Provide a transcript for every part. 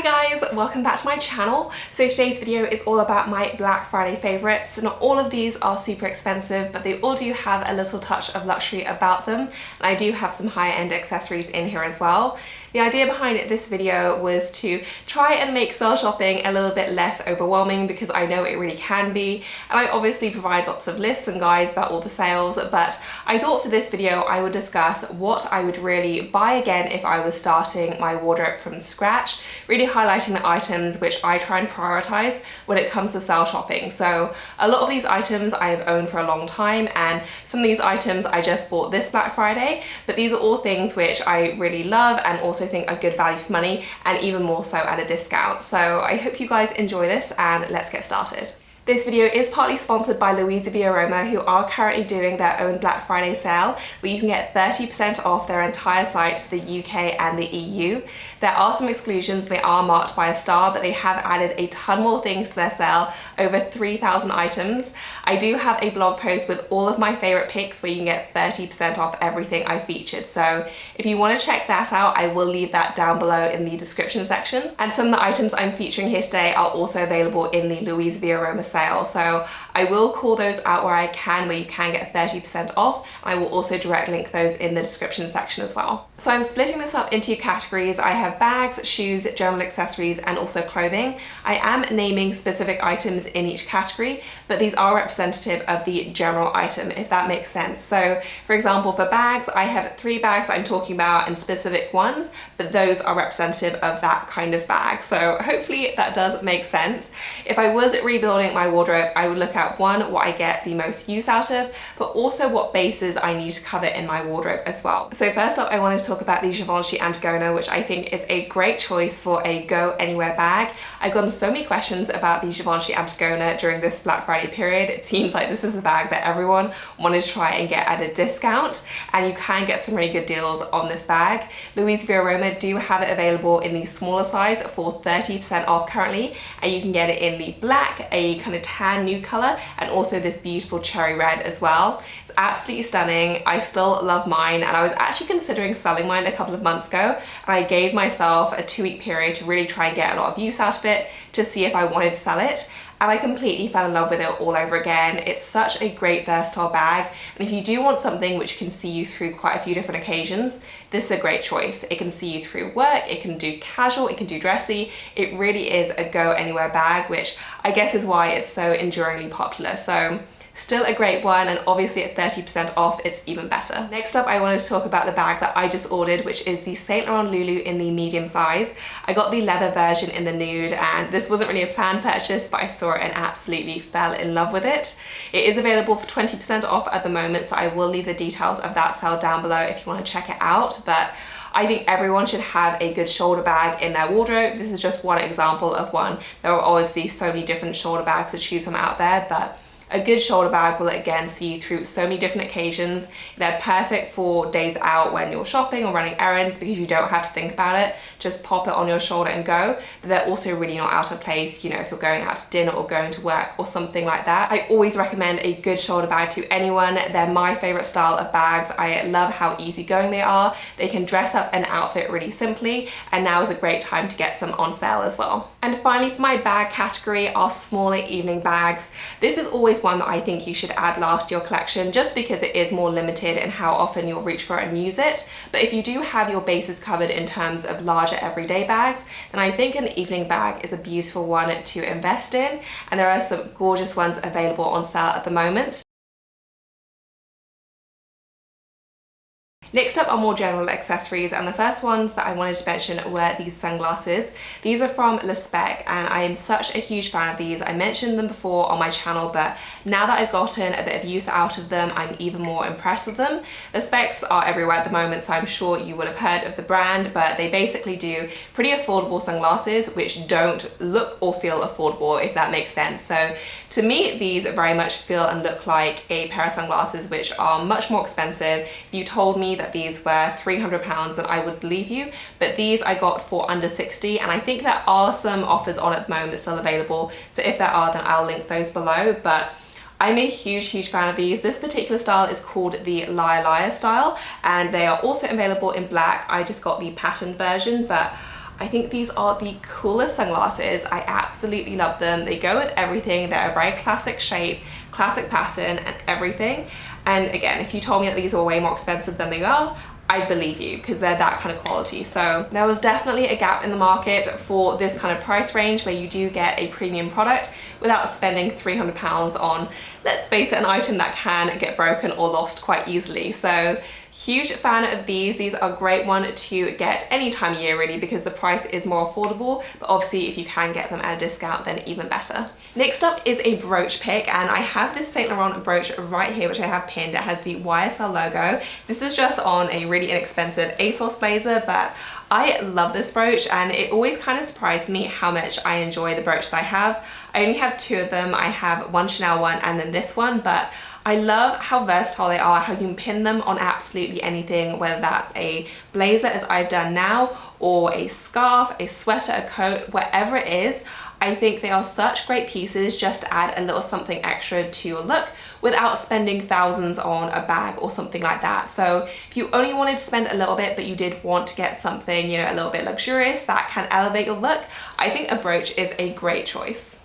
Hi guys, welcome back to my channel. So today's video is all about my Black Friday favorites. So not all of these are super expensive, but they all do have a little touch of luxury about them. And I do have some higher-end accessories in here as well. The idea behind this video was to try and make sale shopping a little bit less overwhelming because I know it really can be. And I obviously provide lots of lists and guides about all the sales, but I thought for this video I would discuss what I would really buy again if I was starting my wardrobe from scratch, really highlighting the items which I try and prioritize when it comes to sale shopping. So a lot of these items I have owned for a long time, and some of these items I just bought this Black Friday, but these are all things which I really love and also think are good value for money, and even more so at a discount. So I hope you guys enjoy this, and let's get started. This video is partly sponsored by LUISAVIAROMA, who are currently doing their own Black Friday sale where you can get 30% off their entire site for the UK and the EU. There are some exclusions, they are marked by a star, but they have added a ton more things to their sale, over 3,000 items. I do have a blog post with all of my favorite picks where you can get 30% off everything I featured. So if you want to check that out, I will leave that down below in the description section. And some of the items I'm featuring here today are also available in the LUISAVIAROMA sale. So I will call those out where I can, where you can get 30% off. I will also direct link those in the description section as well. So I'm splitting this up into categories. I have bags, shoes, general accessories, and also clothing. I am naming specific items in each category, but these are representative of the general item, if that makes sense. So for example, for bags, I have 3 bags that I'm talking about and specific ones, but those are representative of that kind of bag. So hopefully that does make sense. If I was rebuilding my wardrobe, I would look at one, what I get the most use out of, but also what bases I need to cover in my wardrobe as well. So first up, I wanted to talk about the Givenchy Antigona, which I think is a great choice for a go anywhere bag. I've gotten so many questions about the Givenchy Antigona during this Black Friday period. It seems like this is the bag that everyone wanted to try and get at a discount, and you can get some really good deals on this bag. LUISAVIAROMA do have it available in the smaller size for 30% off currently, and you can get it in the black, a kind of tan nude color, and also this beautiful cherry red as well. It's absolutely stunning. I still love mine, and I was actually considering selling mine a couple of months ago, and I gave myself a 2-week period to really try and get a lot of use out of it to see if I wanted to sell it. And I completely fell in love with it all over again. It's such a great versatile bag, and if you do want something which can see you through quite a few different occasions, this is a great choice. It can see you through work, it can do casual, it can do dressy. It really is a go anywhere bag, which I guess is why it's so enduringly popular. So still a great one, and obviously at 30% off it's even better. Next up, I wanted to talk about the bag that I just ordered, which is the Saint Laurent Lulu in the medium size. I got the leather version in the nude, and this wasn't really a planned purchase, but I saw it and absolutely fell in love with it. It is available for 20% off at the moment, so I will leave the details of that sale down below if you want to check it out. But I think everyone should have a good shoulder bag in their wardrobe. This is just one example of one. There are obviously so many different shoulder bags to choose from out there, but a good shoulder bag will again see you through so many different occasions. They're perfect for days out when you're shopping or running errands because you don't have to think about it. Just pop it on your shoulder and go. But they're also really not out of place, you know, if you're going out to dinner or going to work or something like that. I always recommend a good shoulder bag to anyone. They're my favorite style of bags. I love how easygoing they are. They can dress up an outfit really simply, and now is a great time to get some on sale as well. And finally, for my bag category are smaller evening bags. This is always one that I think you should add last to your collection, just because it is more limited in how often you'll reach for it and use it. But if you do have your bases covered in terms of larger everyday bags, then I think an evening bag is a beautiful one to invest in, and there are some gorgeous ones available on sale at the moment. Next up are more general accessories, and the first ones that I wanted to mention were these sunglasses. These are from Le Spec, and I am such a huge fan of these. I mentioned them before on my channel, but now that I've gotten a bit of use out of them, I'm even more impressed with them. The Specs are everywhere at the moment, so I'm sure you would have heard of the brand, but they basically do pretty affordable sunglasses which don't look or feel affordable, if that makes sense. So to me, these very much feel and look like a pair of sunglasses which are much more expensive. If you told me that these were £300, then I would believe you, but these I got for under 60, and I think there are some offers on at the moment still available, so if there are, then I'll link those below. But I'm a huge fan of these. This particular style is called the Liar Liar style, and they are also available in black. I just got the patterned version, but I think these are the coolest sunglasses. I absolutely love them. They go with everything. They're a very classic shape, classic pattern and everything. And again, if you told me that these were way more expensive than they are, I'd believe you, because they're that kind of quality. So there was definitely a gap in the market for this kind of price range where you do get a premium product without spending £300 on, let's face it, an item that can get broken or lost quite easily. So huge fan of these. These are a great one to get any time of year really, because the price is more affordable, but obviously if you can get them at a discount, then even better. Next up is a brooch pick, and I have this Saint Laurent brooch right here, which I have pinned. It has the YSL logo. This is just on a really inexpensive ASOS blazer, but I love this brooch, and it always kind of surprised me how much I enjoy the brooches I have. I only have two of them. I have one Chanel one and then this one, but I love how versatile they are, how you can pin them on absolutely anything, whether that's a blazer as I've done now, or a scarf, a sweater, a coat, whatever it is. I think they are such great pieces just to add a little something extra to your look without spending thousands on a bag or something like that. So if you only wanted to spend a little bit, but you did want to get something, you know, a little bit luxurious that can elevate your look, I think a brooch is a great choice.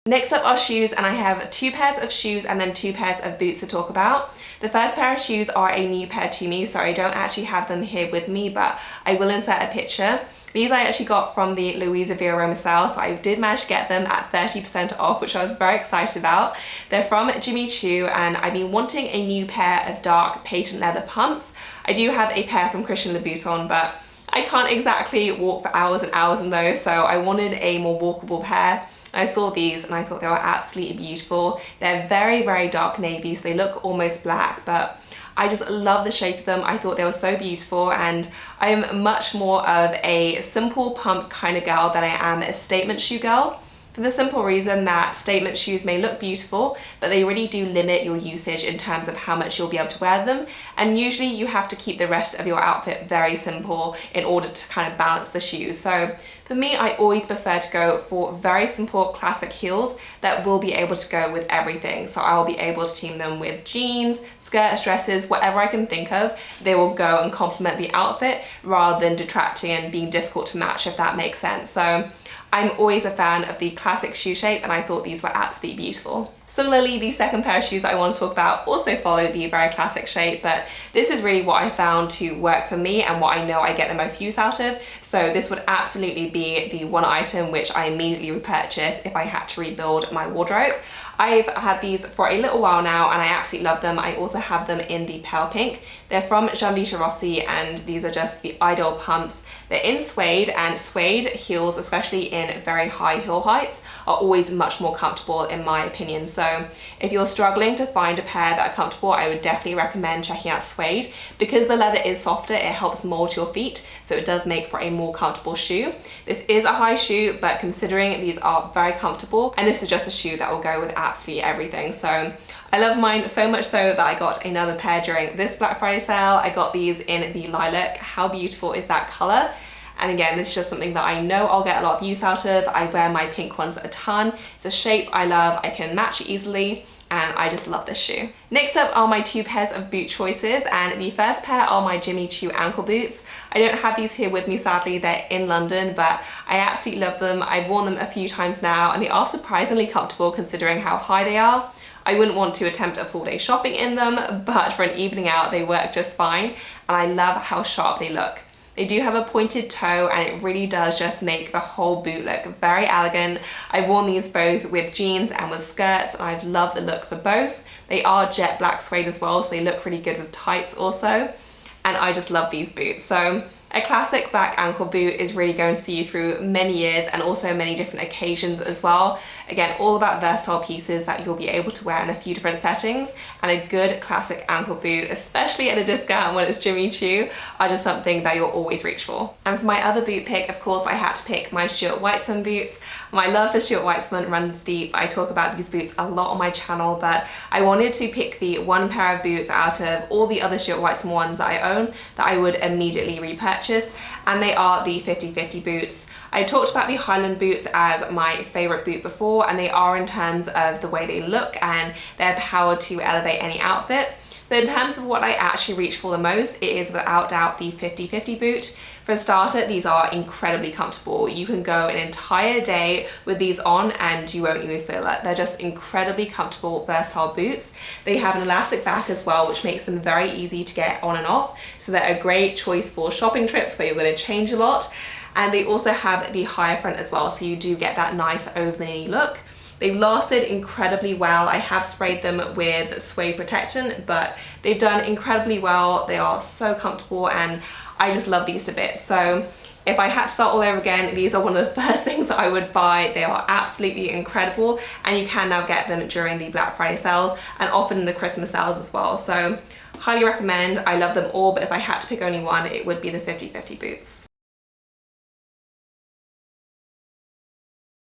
Next up are shoes, and I have two pairs of shoes and then two pairs of boots to talk about. The first pair of shoes are a new pair to me, so I don't actually have them here with me, but I will insert a picture. These I actually got from the LUISAVIAROMA sale, so I did manage to get them at 30% off, which I was very excited about. They're from Jimmy Choo, and I've been wanting a new pair of dark patent leather pumps. I do have a pair from Christian Louboutin, but I can't exactly walk for hours and hours in those, so I wanted a more walkable pair. I saw these and I thought they were absolutely beautiful. They're very, very dark navy, so they look almost black, but I just love the shape of them. I thought they were so beautiful, and I am much more of a simple pump kind of girl than I am a statement shoe girl. For the simple reason that statement shoes may look beautiful, but they really do limit your usage in terms of how much you'll be able to wear them. And usually you have to keep the rest of your outfit very simple in order to kind of balance the shoes. So for me, I always prefer to go for very simple classic heels that will be able to go with everything. So I'll be able to team them with jeans, skirts, dresses, whatever I can think of. They will go and complement the outfit rather than detracting and being difficult to match, if that makes sense. So I'm always a fan of the classic shoe shape, and I thought these were absolutely beautiful. Similarly, the second pair of shoes that I want to talk about also follow the very classic shape, but this is really what I found to work for me and what I know I get the most use out of. So this would absolutely be the one item which I immediately repurchase if I had to rebuild my wardrobe. I've had these for a little while now and I absolutely love them. I also have them in the pale pink. They're from Gianvito Rossi, and these are just the ideal pumps. They're in suede, and suede heels, especially in very high heel heights, are always much more comfortable in my opinion. So if you're struggling to find a pair that are comfortable, I would definitely recommend checking out suede. Because the leather is softer, it helps mold your feet, so it does make for a more comfortable shoe. This is a high shoe, but considering these are very comfortable, and this is just a shoe that will go with absolutely everything. So I love mine so much so that I got another pair during this Black Friday sale. I got these in the lilac. How beautiful is that color? And again, this is just something that I know I'll get a lot of use out of. I wear my pink ones a ton. It's a shape I love. I can match it easily, and I just love this shoe. Next up are my two pairs of boot choices, and the first pair are my Jimmy Choo ankle boots. I don't have these here with me, sadly. They're in London, but I absolutely love them. I've worn them a few times now, and they are surprisingly comfortable considering how high they are. I wouldn't want to attempt a full day shopping in them, but for an evening out, they work just fine, and I love how sharp they look. They do have a pointed toe, and it really does just make the whole boot look very elegant. I've worn these both with jeans and with skirts, and I've loved the look for both. They are jet black suede as well, so they look really good with tights also. And I just love these boots. So a classic black ankle boot is really going to see you through many years and also many different occasions as well. Again, all about versatile pieces that you'll be able to wear in a few different settings, and a good classic ankle boot, especially at a discount when it's Jimmy Choo, are just something that you'll always reach for. And for my other boot pick, of course, I had to pick my Stuart Weitzman boots. My love for Stuart Weitzman runs deep. I talk about these boots a lot on my channel, but I wanted to pick the one pair of boots out of all the other Stuart Weitzman ones that I own that I would immediately repurchase, and they are the 50/50 boots. I talked about the Highland boots as my favorite boot before, and they are in terms of the way they look and their power to elevate any outfit. But in terms of what I actually reach for the most, it is without doubt the 50-50 boot. For a starter, these are incredibly comfortable. You can go an entire day with these on and you won't even feel it. They're just incredibly comfortable, versatile boots. They have an elastic back as well, which makes them very easy to get on and off. So they're a great choice for shopping trips where you're going to change a lot. And they also have the higher front as well, so you do get that nice over the knee look. They've lasted incredibly well. I have sprayed them with suede protectant, but they've done incredibly well. They are so comfortable and I just love these to bits. So if I had to start all over again, these are one of the first things that I would buy. They are absolutely incredible, and you can now get them during the Black Friday sales and often the Christmas sales as well. So highly recommend. I love them all, but if I had to pick only one, it would be the 50-50 boots.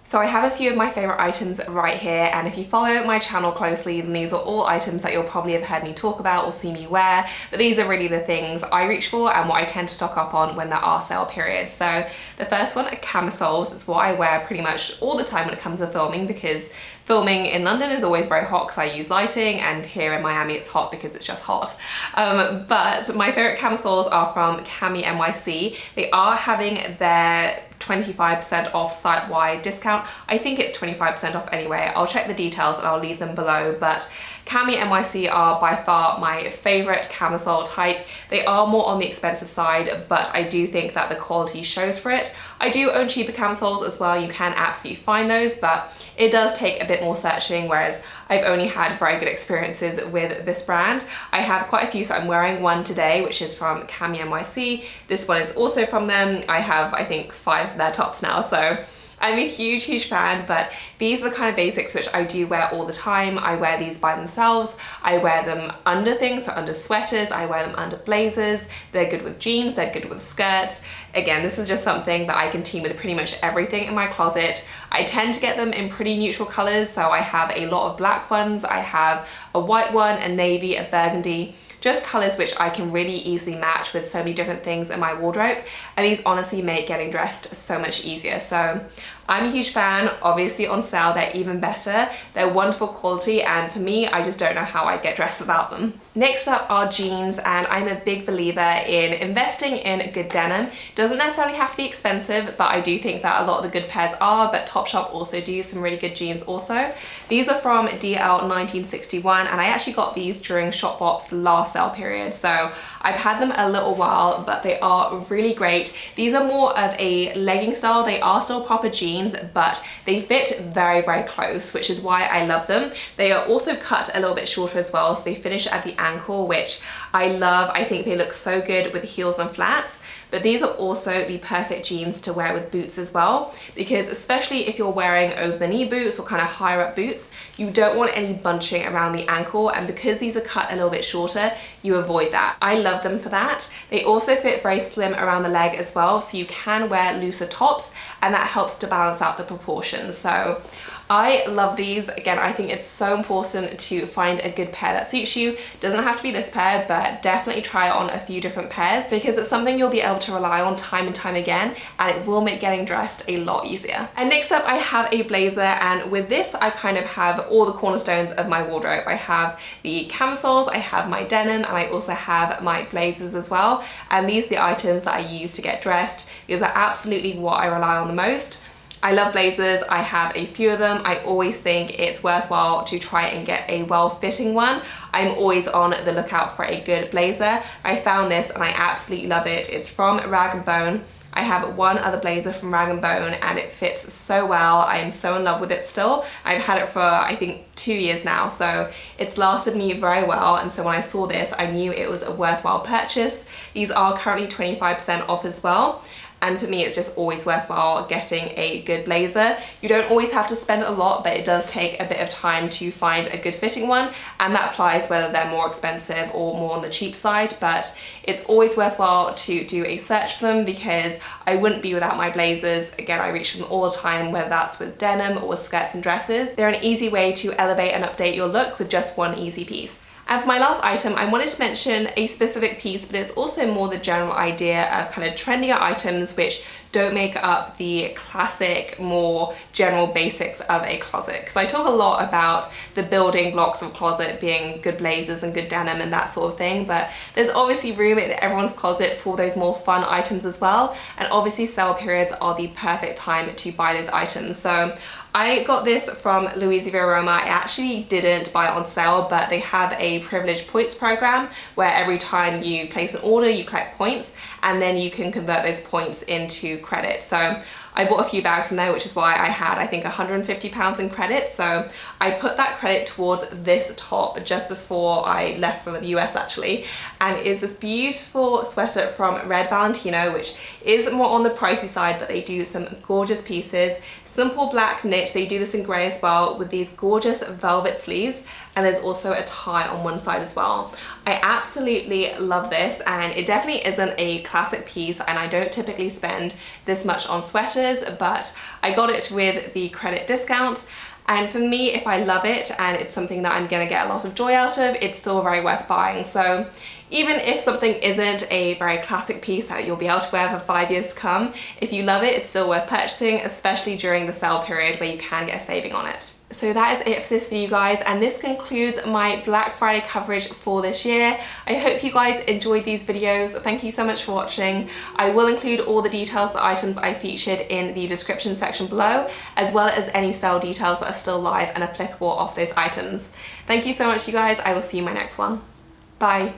So I have a few of my favorite items right here, and if you follow my channel closely, then these are all items that you'll probably have heard me talk about or see me wear, but these are really the things I reach for and what I tend to stock up on when there are sale periods. So the first one are camisoles. It's what I wear pretty much all the time when it comes to filming, because filming in London is always very hot because I use lighting, and here in Miami it's hot because it's just hot. But my favorite camisoles are from Cami NYC. They are having their 25% off site-wide discount. I think it's 25% off anyway. I'll check the details and I'll leave them below, but Cami NYC are by far my favorite camisole type. They are more on the expensive side, but I do think that the quality shows for it. I do own cheaper camisoles as well. You can absolutely find those, but it does take a bit more searching, whereas I've only had very good experiences with this brand. I have quite a few, so I'm wearing one today, which is from Cami NYC. This one is also from them. I have, I think, 5 of their tops now, so I'm a huge fan, but these are the kind of basics which I do wear all the time. I wear these by themselves. I wear them under things, so under sweaters. I wear them under blazers. They're good with jeans. They're good with skirts. Again, this is just something that I can team with pretty much everything in my closet. I tend to get them in pretty neutral colors, so I have a lot of black ones. I have a white one, a navy, a burgundy. Just colors which I can really easily match with so many different things in my wardrobe, and these honestly make getting dressed so much easier. So I'm a huge fan. Obviously on sale they're even better. They're wonderful quality, and for me, I just don't know how I'd get dressed without them. Next up are jeans, and I'm a big believer in investing in good denim. Doesn't necessarily have to be expensive, but I do think that a lot of the good pairs are, but Topshop also do some really good jeans also. These are from DL 1961, and I actually got these during Shopbop's last sale period, so I've had them a little while, but they are really great. These are more of a legging style. They are still proper jeans, but they fit very close, which is why I love them. They are also cut a little bit shorter as well, so they finish at the ankle, which I love. I think they look so good with heels and flats. But these are also the perfect jeans to wear with boots as well, because especially if you're wearing over the knee boots or kind of higher up boots, you don't want any bunching around the ankle, and because these are cut a little bit shorter, you avoid that. I love them for that. They also fit very slim around the leg as well, so you can wear looser tops, and that helps to balance out the proportions. So I love these. Again, I think it's so important to find a good pair that suits you. Doesn't have to be this pair, but definitely try on a few different pairs, because it's something you'll be able to rely on time and time again, and it will make getting dressed a lot easier. And next up I have a blazer, and with this I kind of have all the cornerstones of my wardrobe. I have the camisoles, I have my denim, and I also have my blazers as well, and these are the items that I use to get dressed. These are absolutely what I rely on the most. I love blazers. I have a few of them. I always think it's worthwhile to try and get a well-fitting one. I'm always on the lookout for a good blazer. I found this and I absolutely love it. It's from Rag & Bone. I have one other blazer from Rag & Bone and it fits so well. I am so in love with it still. I've had it for I think 2 years now, so it's lasted me very well, and so when I saw this I knew it was a worthwhile purchase. These are currently 25% off as well. And for me, it's just always worthwhile getting a good blazer. You don't always have to spend a lot, but it does take a bit of time to find a good fitting one. And that applies whether they're more expensive or more on the cheap side. But it's always worthwhile to do a search for them, because I wouldn't be without my blazers. Again, I reach for them all the time, whether that's with denim or with skirts and dresses. They're an easy way to elevate and update your look with just one easy piece. And for my last item, I wanted to mention a specific piece, but it's also more the general idea of kind of trendier items which don't make up the classic, more general basics of a closet. Because I talk a lot about the building blocks of a closet being good blazers and good denim and that sort of thing, but there's obviously room in everyone's closet for those more fun items as well, and obviously sale periods are the perfect time to buy those items. So I got this from LUISAVIAROMA. I actually didn't buy it on sale, but they have a privilege points program where every time you place an order, you collect points, and then you can convert those points into credit. So I bought a few bags from there, which is why I had, I think, £150 in credit. So I put that credit towards this top just before I left for the US actually. And it is this beautiful sweater from Red Valentino, which is more on the pricey side, but they do some gorgeous pieces. Simple black knit, they do this in grey as well, with these gorgeous velvet sleeves, and there's also a tie on one side as well. I absolutely love this, and it definitely isn't a classic piece, and I don't typically spend this much on sweaters, but I got it with the credit discount. And for me, if I love it and it's something that I'm gonna get a lot of joy out of, it's still very worth buying. So even if something isn't a very classic piece that you'll be able to wear for 5 years to come, if you love it, it's still worth purchasing, especially during the sale period where you can get a saving on it. So that is it for this video, guys, and this concludes my Black Friday coverage for this year. I hope you guys enjoyed these videos. Thank you so much for watching. I will include all the details, the items I featured in the description section below, as well as any sale details that are still live and applicable off those items. Thank you so much, you guys. I will see you in my next one. Bye.